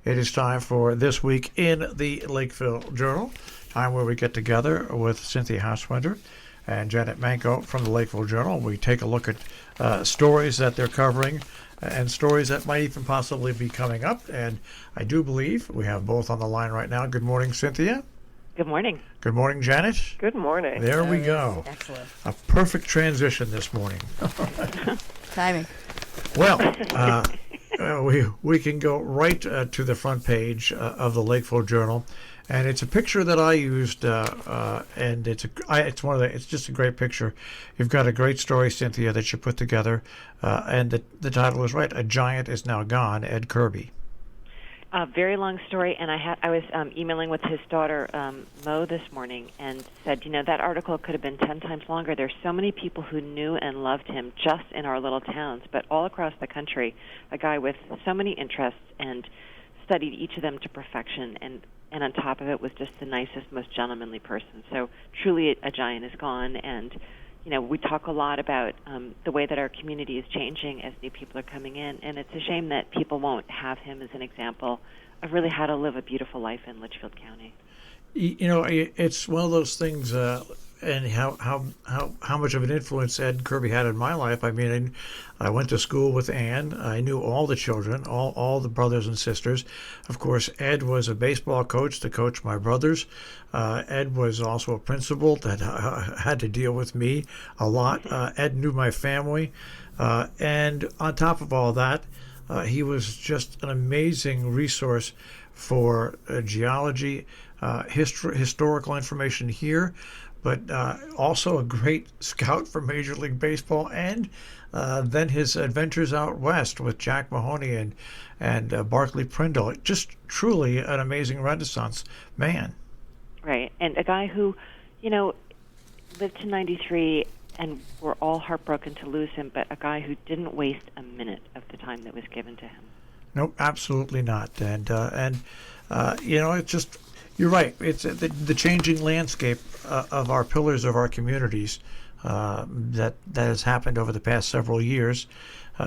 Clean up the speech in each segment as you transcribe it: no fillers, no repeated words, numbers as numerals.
It is time for This Week in the Lakeville Journal, time where we get together with Cynthia Hauswinter and Janet Manko from the Lakeville Journal. We take a look at stories that they're covering and stories that might even possibly be coming up. And I do believe we have both on the line right now. Good morning, Cynthia. Good morning. Good morning, Janet. Good morning. There we go. Excellent. A perfect transition this morning. Timing. Well, we can go right to the front page of the Lakeville Journal, and it's a picture that I used, and it's just a great picture. You've got a great story, Cynthia, that you put together, and the title is right. A Giant is Now Gone. Ed Kirby. A very long story, and I was emailing with his daughter, Mo, this morning, and said, that article could have been 10 times longer. There's so many people who knew and loved him just in our little towns, but all across the country, a guy with so many interests and studied each of them to perfection, and on top of it was just the nicest, most gentlemanly person. So truly a giant is gone, and we talk a lot about the way that our community is changing as new people are coming in, and it's a shame that people won't have him as an example of really how to live a beautiful life in Litchfield County. It's one of those things, and how much of an influence Ed Kirby had in my life. I mean, I went to school with Ann. I knew all the children, all the brothers and sisters. Of course, Ed was a baseball coach to coach my brothers. Ed was also a principal that had to deal with me a lot. Ed knew my family. And on top of all that, he was just an amazing resource for geology, historical information here, but also a great scout for Major League Baseball, and then his adventures out west with Jack Mahoney and Barclay Prindle. Just truly an amazing Renaissance man. Right, and a guy who, lived to 93, and we're all heartbroken to lose him, but a guy who didn't waste a minute of the time that was given to him. Nope, absolutely not. And it's just, you're right. It's the changing landscape of our pillars of our communities that has happened over the past several years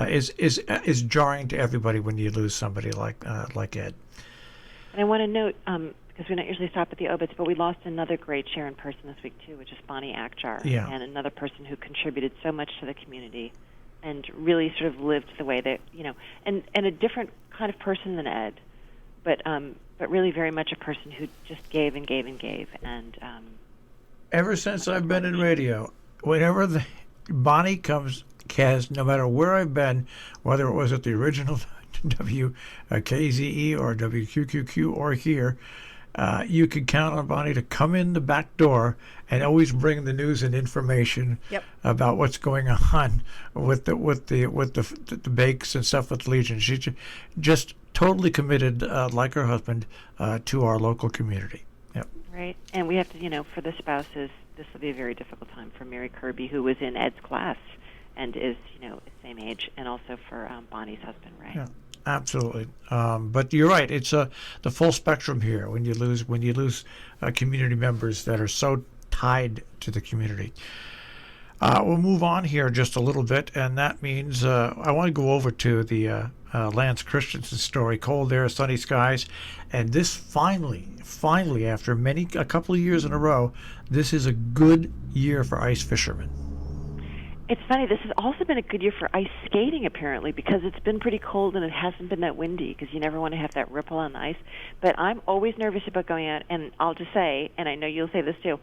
is jarring to everybody when you lose somebody like Ed. And I want to note, because we don't usually stop at the obits, but we lost another great Sharon person this week too, which is Bonnie Akjar, and another person who contributed so much to the community and really sort of lived the way that and a different kind of person than Ed, but really very much a person who just gave and gave and gave. And ever since I've been in radio, whenever Bonnie has, no matter where I've been, whether it was at the original WKZE or WQQQ or here, you could count on Bonnie to come in the back door and always bring the news and information about what's going on with the bakes and stuff with Legion. She's just totally committed, like her husband, to our local community. Yep. Right, and we have to, for the spouses, this will be a very difficult time for Mary Kirby, who was in Ed's class and is, the same age, and also for Bonnie's husband, Ray. Yeah. Absolutely, but you're right. It's the full spectrum here. When you lose community members that are so tied to the community. We'll move on here just a little bit, and that means I want to go over to the Lance Christensen story, Cold Air, Sunny Skies, and this finally, after a couple of years in a row, this is a good year for ice fishermen. It's funny, this has also been a good year for ice skating, apparently, because it's been pretty cold and it hasn't been that windy, because you never want to have that ripple on the ice. But I'm always nervous about going out, and I'll just say, and I know you'll say this too,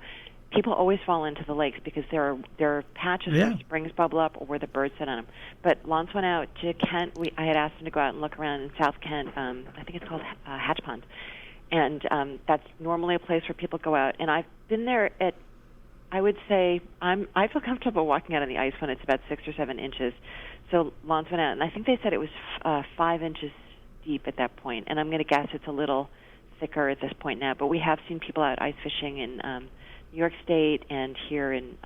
people always fall into the lakes because there are patches where springs bubble up or where the birds sit on them. But Lance went out to Kent. I had asked him to go out and look around in South Kent. I think it's called Hatch Pond. And that's normally a place where people go out. And I've been there at, I would say, I feel comfortable walking out on the ice when it's about 6 or 7 inches. So Lance went out, and I think they said it was 5 inches deep at that point. And I'm going to guess it's a little thicker at this point now. But we have seen people out ice fishing in New York State and here in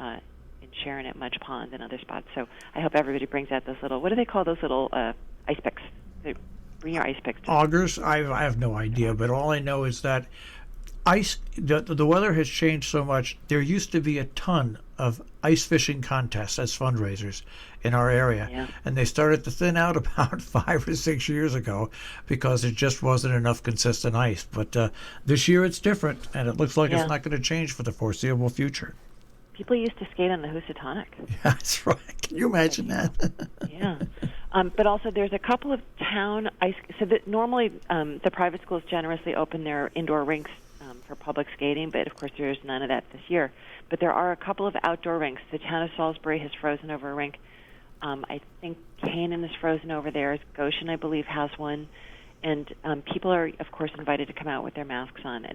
Sharon at Mudge Pond and other spots. So I hope everybody brings out those little, what do they call those little ice picks? Bring your ice picks. Augers? I have no idea, but all I know is that ice. The weather has changed so much. There used to be a ton of ice fishing contests as fundraisers in our area, Yeah. and they started to thin out about 5 or 6 years ago because there just wasn't enough consistent ice. But this year it's different, and it looks like Yeah. it's not going to change for the foreseeable future. People used to skate on the Housatonic. That's right. Can you imagine that? Yeah. But also there's a couple of town ice. So that normally the private schools generously open their indoor rinks for public skating, but of course there's none of that this year. But there are a couple of outdoor rinks. The town of Salisbury has frozen over a rink. I think Canaan is frozen over there. Goshen, I believe, has one. And people are, of course, invited to come out with their masks on.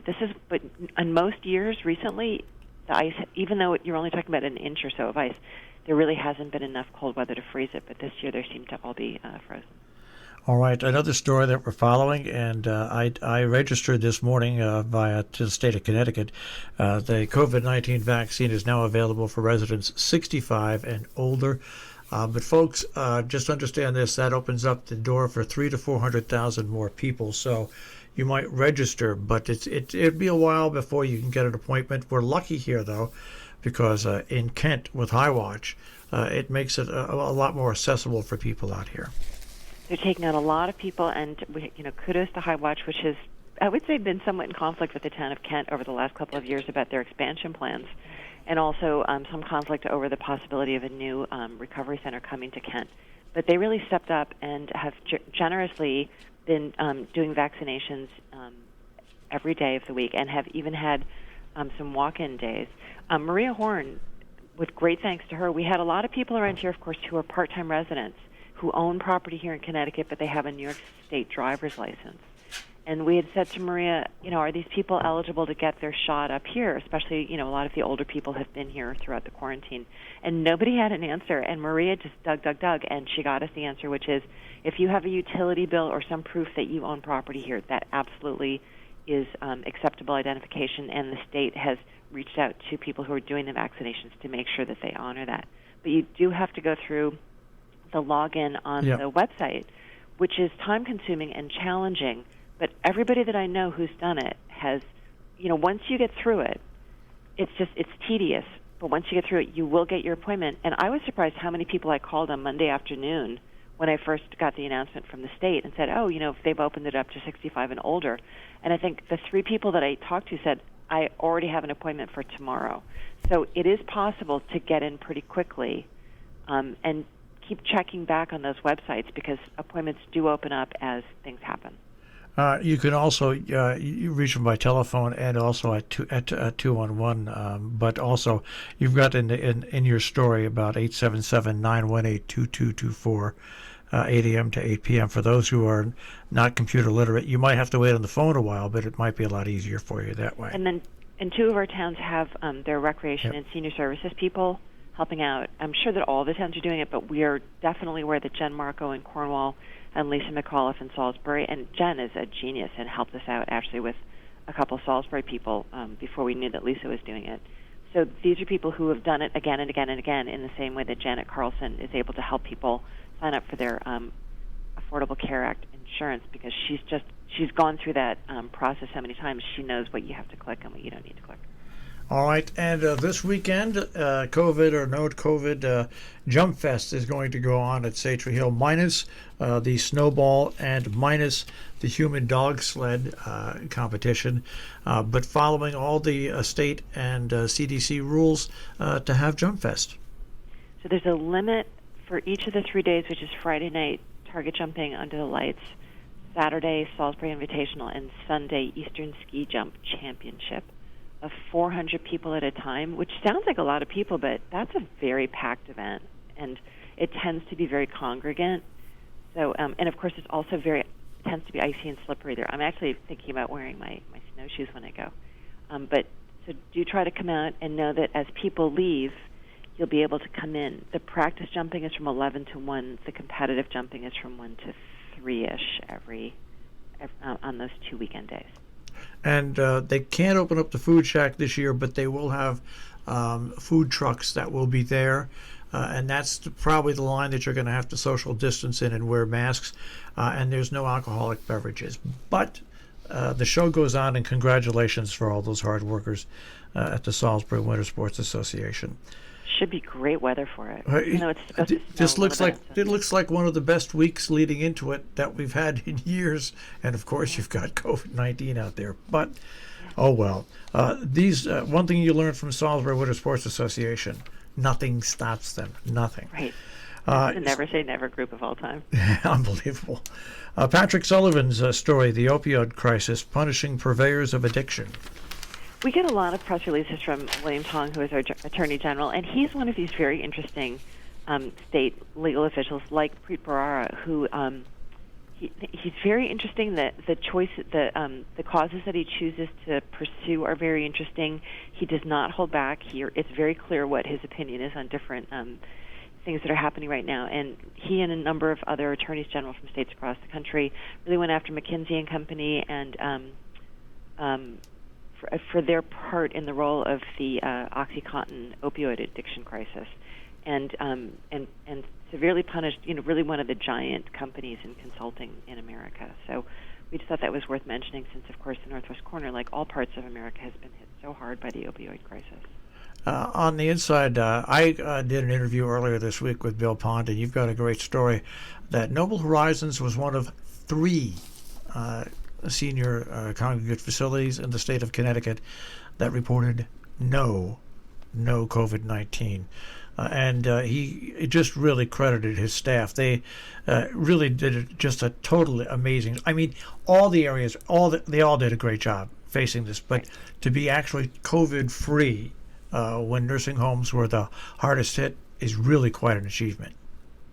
But on most years recently, the ice, even though you're only talking about an inch or so of ice, there really hasn't been enough cold weather to freeze it. But this year there seem to all be frozen. All right, another story that we're following, and I registered this morning to the state of Connecticut. The COVID-19 vaccine is now available for residents 65 and older. But folks, just understand this: that opens up the door for 300,000 to 400,000 more people. So you might register, but it'd be a while before you can get an appointment. We're lucky here, though, because in Kent with Highwatch, it makes it a lot more accessible for people out here. They're taking out a lot of people, and kudos to Highwatch, which has, I would say, been somewhat in conflict with the town of Kent over the last couple of years about their expansion plans, and also some conflict over the possibility of a new recovery center coming to Kent. But they really stepped up and have generously been doing vaccinations every day of the week, and have even had some walk-in days. Maria Horn, with great thanks to her, we had a lot of people around here, of course, who are part-time residents who own property here in Connecticut, but they have a New York State driver's license. And we had said to Maria, are these people eligible to get their shot up here? Especially, a lot of the older people have been here throughout the quarantine. And nobody had an answer. And Maria just dug, and she got us the answer, which is if you have a utility bill or some proof that you own property here, that absolutely is acceptable identification, and the state has reached out to people who are doing the vaccinations to make sure that they honor that. But you do have to go through the login on the website, which is time-consuming and challenging. But everybody that I know who's done it has, once you get through it, it's tedious. But once you get through it, you will get your appointment. And I was surprised how many people I called on Monday afternoon when I first got the announcement from the state and said, if they've opened it up to 65 and older. And I think the 3 people that I talked to said, I already have an appointment for tomorrow. So it is possible to get in pretty quickly, and keep checking back on those websites because appointments do open up as things happen. You can also you reach them by telephone and also at 211. But also, you've got in your story about 877-918-2224, 8 a.m. to 8 p.m. For those who are not computer literate, you might have to wait on the phone a while, but it might be a lot easier for you that way. And then, 2 of our towns have their recreation and senior services people helping out. I'm sure that all the towns are doing it, but we are definitely aware that Jen Marco in Cornwall and Lisa McAuliffe in Salisbury, and Jen is a genius and helped us out actually with a couple of Salisbury people before we knew that Lisa was doing it. So these are people who have done it again and again and again in the same way that Janet Carlson is able to help people sign up for their Affordable Care Act insurance, because she's gone through that process so many times. She knows what you have to click and what you don't need to click. All right, and this weekend, COVID or no COVID, Jump Fest is going to go on at Satry Hill, minus the snowball and minus the human dog sled competition, but following all the state and CDC rules to have Jump Fest. So there's a limit for each of the 3 days, which is Friday night, target jumping under the lights, Saturday, Salisbury Invitational, and Sunday, Eastern Ski Jump Championship, of 400 people at a time, which sounds like a lot of people, but that's a very packed event, and it tends to be very congregant. So, and of course, it tends to be icy and slippery there. I'm actually thinking about wearing my snowshoes when I go. But so do try to come out and know that as people leave, you'll be able to come in. The practice jumping is from 11 to 1. The competitive jumping is from 1 to 3-ish every on those 2 weekend days. And they can't open up the food shack this year, but they will have food trucks that will be there. And that's probably the line that you're going to have to social distance in and wear masks. And there's no alcoholic beverages. But the show goes on, and congratulations for all those hard workers at the Salisbury Winter Sports Association. Should be great weather for it. It's supposed to snow This a looks little like bit, so- it looks like one of the best weeks leading into it that we've had in years. And of course, you've got COVID-19 out there. But oh well. These one thing you learned from Salisbury Winter Sports Association: nothing stops them. Nothing. Right. The never say never group of all time. Unbelievable. Patrick Sullivan's story: the opioid crisis punishing purveyors of addiction. We get a lot of press releases from William Tong, who is our Attorney General, and he's one of these very interesting state legal officials like Preet Bharara, who he's very interesting. The causes that he chooses to pursue are very interesting. He does not hold back. It's very clear what his opinion is on different things that are happening right now. And he and a number of other attorneys general from states across the country really went after McKinsey and Company and for their part in the role of the OxyContin opioid addiction crisis, and severely punished, really one of the giant companies in consulting in America. So we just thought that was worth mentioning, since, of course, the Northwest corner, like all parts of America, has been hit so hard by the opioid crisis. On the inside, I did an interview earlier this week with Bill Pond, and you've got a great story that Noble Horizons was one of 3 senior congregate facilities in the state of Connecticut that reported no COVID-19. And he just really credited his staff. They really did just a totally amazing. I mean, all the areas, they all did a great job facing this. But to be actually COVID-free when nursing homes were the hardest hit is really quite an achievement.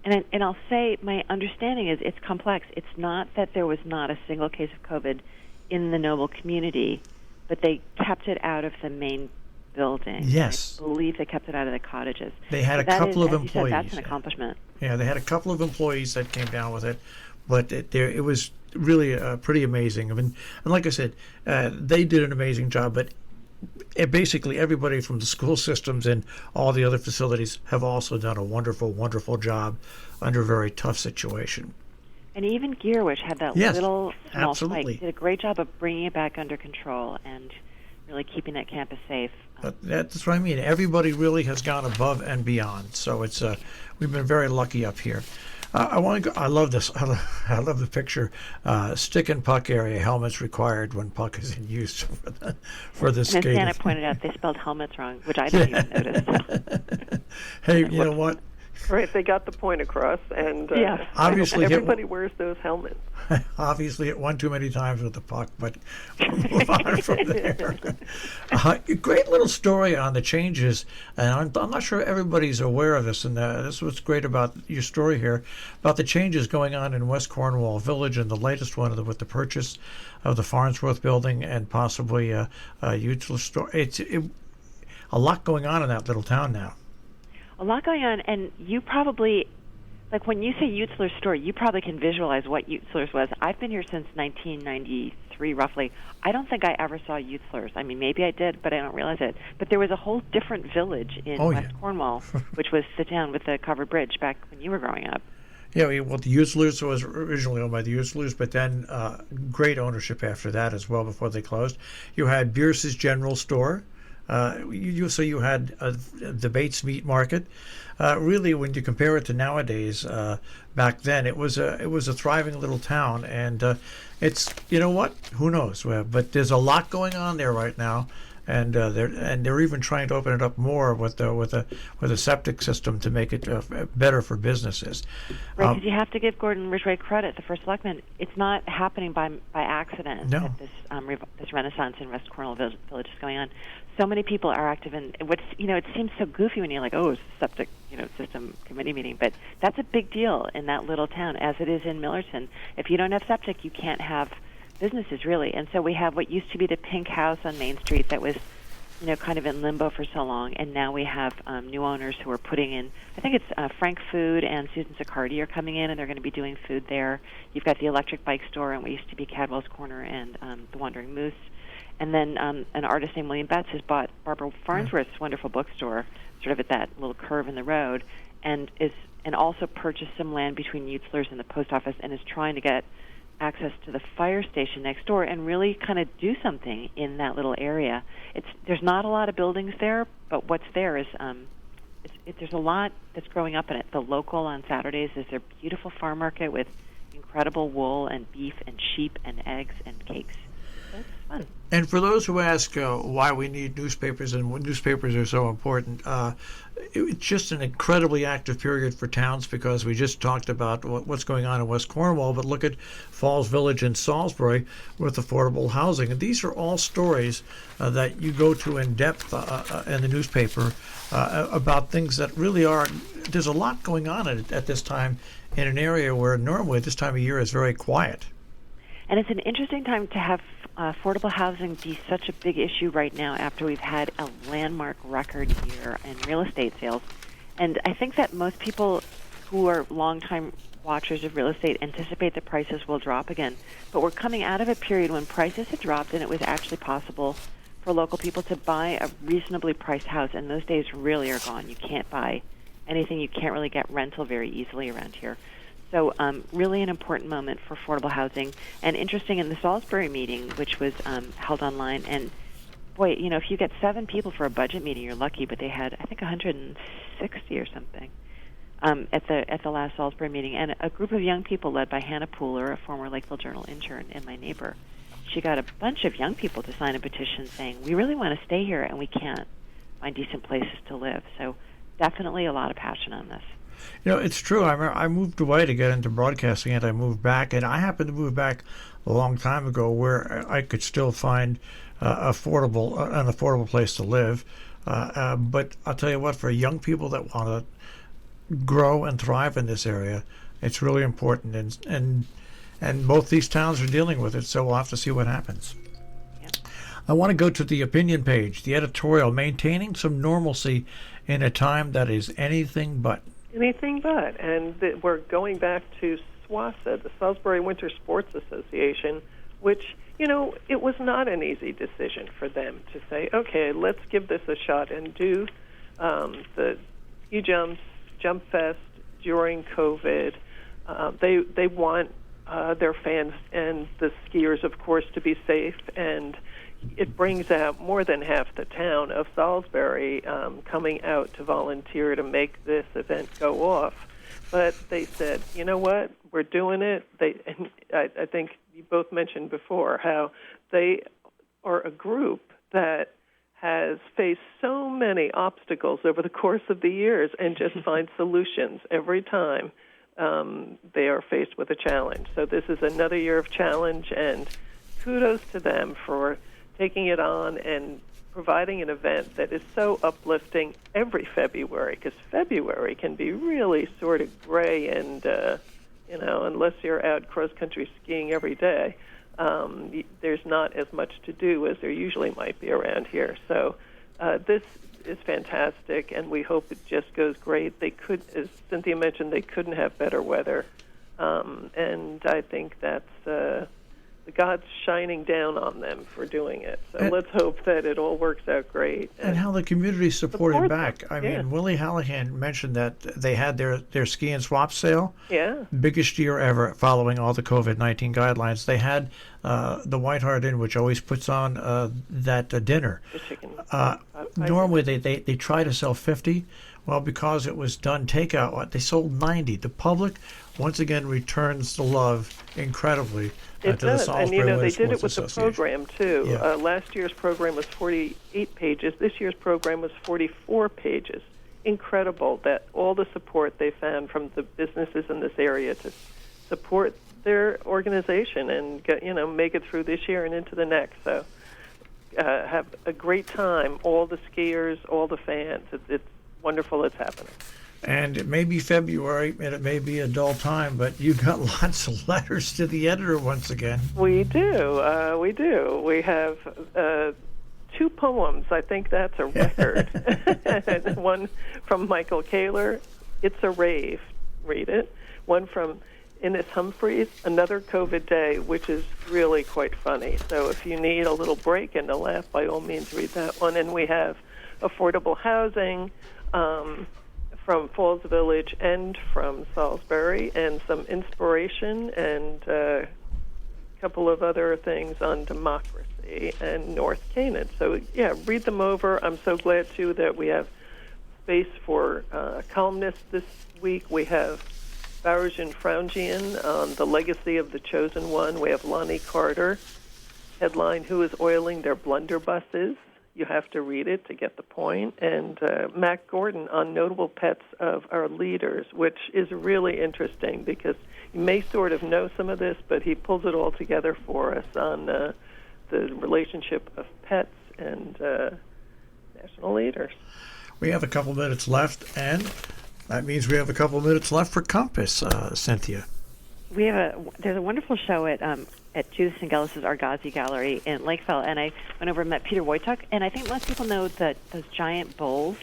And I'll say my understanding is it's complex. It's not that there was not a single case of COVID in the Noble community, but they kept it out of the main building. Yes. I believe they kept it out of the cottages. They had So a that couple is, of as you said, employees. that's an accomplishment. Yeah, they had a couple of employees that came down with it, but it was really pretty amazing. I mean, and like I said, they did an amazing job, but basically everybody from the school systems and all the other facilities have also done a wonderful, wonderful job under a very tough situation. And even Gear, which had that Yes, little small absolutely. spike, did a great job of bringing it back under control and really keeping that campus safe. But that's what I mean. Everybody really has gone above and beyond. So it's we've been very lucky up here. I want to go. I love this. I love the picture. Stick and puck area helmets required when puck is in use for the And as skating. Santa pointed out, they spelled helmets wrong, which I didn't even notice. Hey, you know what? Right, they got the point across, and Yeah. Obviously hit- everybody wears those helmets. Obviously, it won too many times with the puck, but we'll move on from there. Great little story on the changes, and I'm not sure everybody's aware of this, and this is what's great about your story here, about the changes going on in West Cornwall Village, and the latest one with the purchase of the Farnsworth building and possibly a useless store. It's a lot going on in that little town now. A lot going on, and you probably, like when you say Utzler's store, you probably can visualize what Utzler's was. I've been here since 1993, roughly. I don't think I ever saw Utzler's. I mean, maybe I did, but I don't realize it. But there was a whole different village in West Cornwall, which was the town with the covered bridge back when you were growing up. Yeah, well, the Utzlers was originally owned by the Utzlers, but then great ownership after that as well before they closed. You had Bierce's General Store. So you had the Bates Meat Market. Really, when you compare it to nowadays, back then it was a thriving little town, and it's, you know what? Who knows? But there's a lot going on there right now, and they're even trying to open it up more with a septic system to make it better for businesses. Right, because you have to give Gordon Ridgway credit, the first selectman. It's not happening by accident No. that this renaissance in West Cornwall Village is going on. So many people are active in what's, it seems so goofy when you're like, oh, it's a septic, system committee meeting, but that's a big deal in that little town, as it is in Millerton. If you don't have septic, you can't have businesses, really. And so we have what used to be the Pink House on Main Street that was, kind of in limbo for so long, and now we have new owners who are putting in, I think it's Frank Food and Susan Sicardi are coming in, and they're going to be doing food there. You've got the Electric Bike Store, and what used to be Cadwell's Corner, and the Wandering Moose. And then an artist named William Betts has bought Barbara Farnsworth's wonderful bookstore, sort of at that little curve in the road, and also purchased some land between Utzler's and the post office, and is trying to get access to the fire station next door and really kind of do something in that little area. There's not a lot of buildings there, but what's there is there's a lot that's growing up in it. The local on Saturdays is their beautiful farm market with incredible wool and beef and sheep and eggs and cakes. So it's fun. And for those who ask why we need newspapers and what newspapers are so important, it's just an incredibly active period for towns because we just talked about what's going on in West Cornwall, but look at Falls Village and Salisbury with affordable housing. And these are all stories that you go to in depth in the newspaper about things that really are, there's a lot going on at this time in an area where normally this time of year is very quiet. And it's an interesting time to have affordable housing be such a big issue right now after we've had a landmark record year in real estate sales. And I think that most people who are longtime watchers of real estate anticipate that prices will drop again. But we're coming out of a period when prices had dropped and it was actually possible for local people to buy a reasonably priced house. And those days really are gone. You can't buy anything. You can't really get rental very easily around here. So really an important moment for affordable housing. And interesting in the Salisbury meeting, which was held online, and boy, you know, if you get 7 people for a budget meeting, you're lucky, but they had, I think, 160 or something at the last Salisbury meeting. And a group of young people led by Hannah Pooler, a former Lakeville Journal intern and my neighbor. She got a bunch of young people to sign a petition saying, we really want to stay here and we can't find decent places to live. So definitely a lot of passion on this. You know, it's true. I remember I moved away to get into broadcasting, and I moved back, and I happened to move back a long time ago where I could still find an affordable place to live. But I'll tell you what, for young people that want to grow and thrive in this area, it's really important, and both these towns are dealing with it. So we'll have to see what happens. Yep. I want to go to the opinion page, the editorial, maintaining some normalcy in a time that is anything but. Anything but. And we're going back to SWASA, the Salisbury Winter Sports Association, which, you know, it was not an easy decision for them to say, okay, let's give this a shot and do the ski jumps, Jump Fest during COVID. They want their fans and the skiers, of course, to be safe, and it brings out more than half the town of Salisbury coming out to volunteer to make this event go off. But they said, you know what, we're doing it. And I think you both mentioned before how they are a group that has faced so many obstacles over the course of the years and just find solutions every time they are faced with a challenge. So this is another year of challenge, and kudos to them for taking it on and providing an event that is so uplifting every February, because February can be really sort of gray and, you know, unless you're out cross-country skiing every day, there's not as much to do as there usually might be around here. So this is fantastic, and we hope it just goes great. They could, as Cynthia mentioned, they couldn't have better weather, and I think that's the God's shining down on them for doing it. So let's hope that it all works out great. And how the community supported back. Them. I mean, Willie Hallahan mentioned that they had their ski and swap sale. Yeah. Biggest year ever following all the COVID-19 guidelines. They had the White Hart Inn, which always puts on that dinner. The chicken. Normally they try to sell 50. Well, because it was done takeout, they sold 90. The public, once again, returns the love incredibly. It does, and you know, they did it with the program, too. Yeah. Last year's program was 48 pages. This year's program was 44 pages. Incredible that all the support they found from the businesses in this area to support their organization and get, you know, make it through this year and into the next. So have a great time, all the skiers, all the fans. It's wonderful it's happening. And it may be February, and it may be a dull time, but you got lots of letters to the editor once again. We do. We do. We have 2 poems. I think that's a record. One from Michael Kaler, It's a Rave. Read it. One from Innes Humphreys, Another COVID Day, which is really quite funny. So if you need a little break and a laugh, by all means, read that one. And we have affordable housing from Falls Village and from Salisbury, and some inspiration and a couple of other things on democracy and North Canaan. So, yeah, read them over. I'm so glad, too, that we have space for columnists this week. We have Barujan Frangian on the legacy of the chosen one. We have Lonnie Carter, headline, Who is Oiling Their Blunderbusses? You have to read it to get the point. And Matt Gordon on notable pets of our leaders, which is really interesting because you may sort of know some of this, but he pulls it all together for us on the relationship of pets and national leaders. We have a couple minutes left, and that means we have a couple minutes left for Compass, Cynthia. There's a wonderful show at Judith Singelis' Argosy Gallery in Lakeville, and I went over and met Peter Wojtuk, and I think most people know that those giant bowls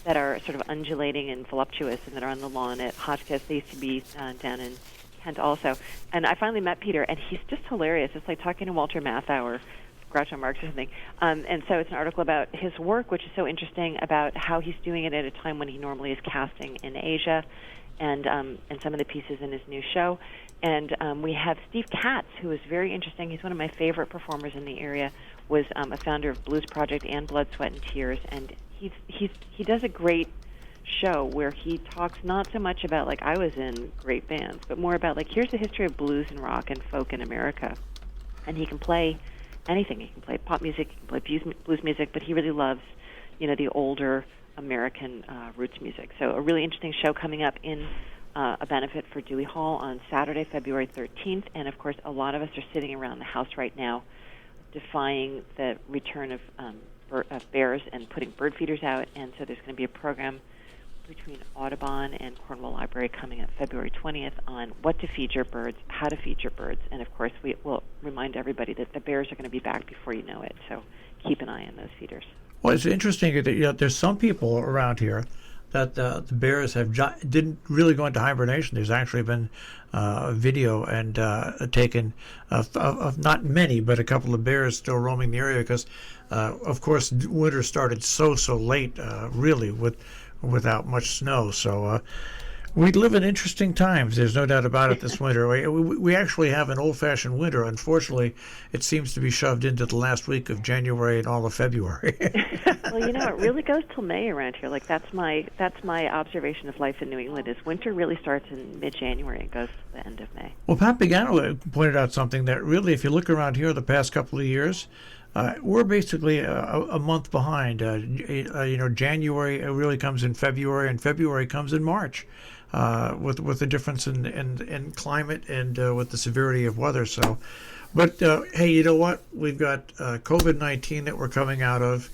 that are sort of undulating and voluptuous and that are on the lawn at Hotchkiss, they used to be down in Kent also. And I finally met Peter, and he's just hilarious. It's like talking to Walter Matthau or Groucho Marx or something. And so it's an article about his work, which is so interesting, about how he's doing it at a time when he normally is casting in Asia, and some of the pieces in his new show. And we have Steve Katz, who is very interesting. He's one of my favorite performers in the area, was a founder of Blues Project and Blood, Sweat, and Tears. And he does a great show where he talks not so much about, like, I was in great bands, but more about, like, here's the history of blues and rock and folk in America. And he can play anything. He can play pop music, he can play blues music, but he really loves, the older American roots music. So a really interesting show coming up in a benefit for Dewey Hall on Saturday, February 13th. And, of course, a lot of us are sitting around the house right now defying the return of bears and putting bird feeders out. And so there's going to be a program between Audubon and Cornwall Library coming up February 20th on what to feed your birds, how to feed your birds. And, of course, we will remind everybody that the bears are going to be back before you know it. So keep an eye on those feeders. Well, it's interesting that there's some people around here that the bears didn't really go into hibernation. There's actually been video and taken of not many, but a couple of bears still roaming the area because, of course, winter started so late, really, without much snow. So we live in interesting times. There's no doubt about it this winter. We actually have an old-fashioned winter. Unfortunately, it seems to be shoved into the last week of January and all of February. Well, it really goes till May around here. Like that's my observation of life in New England is winter really starts in mid-January and goes to the end of May. Well, Pat Pagano pointed out something that really, if you look around here the past couple of years, we're basically a month behind. January really comes in February, and February comes in March, with the difference in climate and with the severity of weather. So, but hey, you know what? We've got COVID-19 that we're coming out of.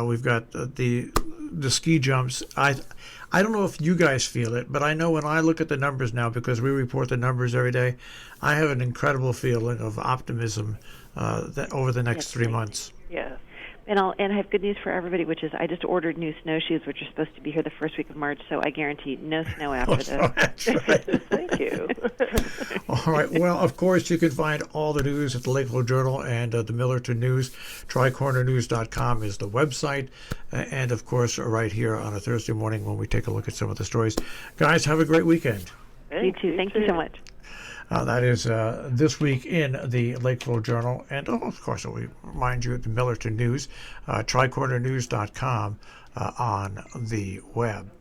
We've got the ski jumps. I don't know if you guys feel it, but I know when I look at the numbers now, because we report the numbers every day, I have an incredible feeling of optimism that over the next 3 months. Yeah. And I have good news for everybody, which is I just ordered new snowshoes, which are supposed to be here the first week of March, so I guarantee no snow after this. That's right. Thank you. All right. Well, of course, you can find all the news at the Lakeville Journal and the Millerton News. TricornerNews.com is the website. And, of course, right here on a Thursday morning when we take a look at some of the stories. Guys, have a great weekend. You too. Thank you so much. That is this week in the Lakeville Journal. And, of course, we remind you of the Millerton News, TricornerNews.com on the web.